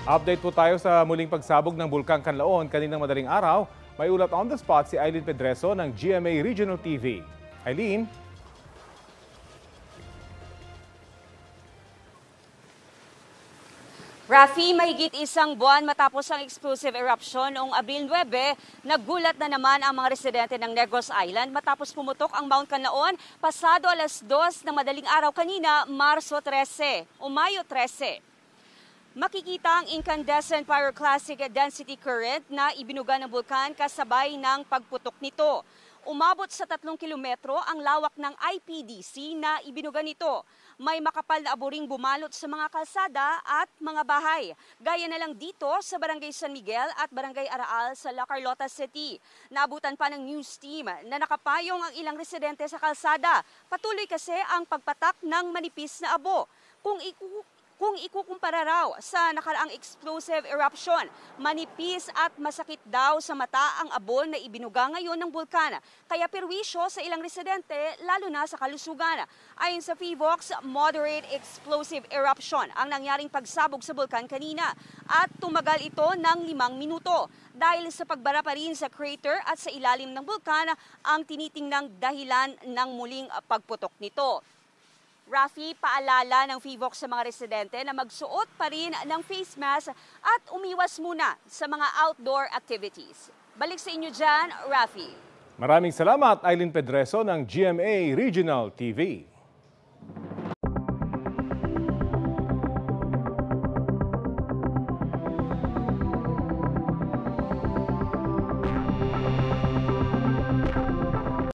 Update po tayo sa muling pagsabog ng Bulkang Kanlaon kaninang madaling araw. May ulat on the spot si Eileen Pedreso ng GMA Regional TV. Eileen? Rafi, mahigit isang buwan matapos ang explosive eruption noong Abril 9, nagulat na naman ang mga residente ng Negros Island matapos pumutok ang Mount Kanlaon pasado alas 2 ng madaling araw kanina, Marso 13 o Mayo 13. Makikita ang incandescent pyroclastic density current na ibinuga ng bulkan kasabay ng pagputok nito. Umabot sa 3 kilometro ang lawak ng IPDC na ibinuga nito. May makapal na aburing bumalot sa mga kalsada at mga bahay. Gaya na lang dito sa Barangay San Miguel at Barangay Araal sa La Carlota City. Naabutan pa ng news team na nakapayong ang ilang residente sa kalsada. Patuloy kasi ang pagpatak ng manipis na abo. Kung ikukumpara raw sa nakaraang explosive eruption, manipis at masakit daw sa mata ang abo na ibinuga ngayon ng bulkan. Kaya perwisyo sa ilang residente, lalo na sa kalusugan. Ayon sa PHIVOLCS, moderate explosive eruption ang nangyaring pagsabog sa bulkan kanina at tumagal ito ng 5 minuto. Dahil sa pagbara pa rin sa crater at sa ilalim ng bulkan ang tinitingnang dahilan ng muling pagputok nito. Rafi, paalala ng PHIVOLCS sa mga residente na magsuot pa rin ng face mask at umiwas muna sa mga outdoor activities. Balik sa inyo dyan, Rafi. Maraming salamat, Eileen Pedreso ng GMA Regional TV.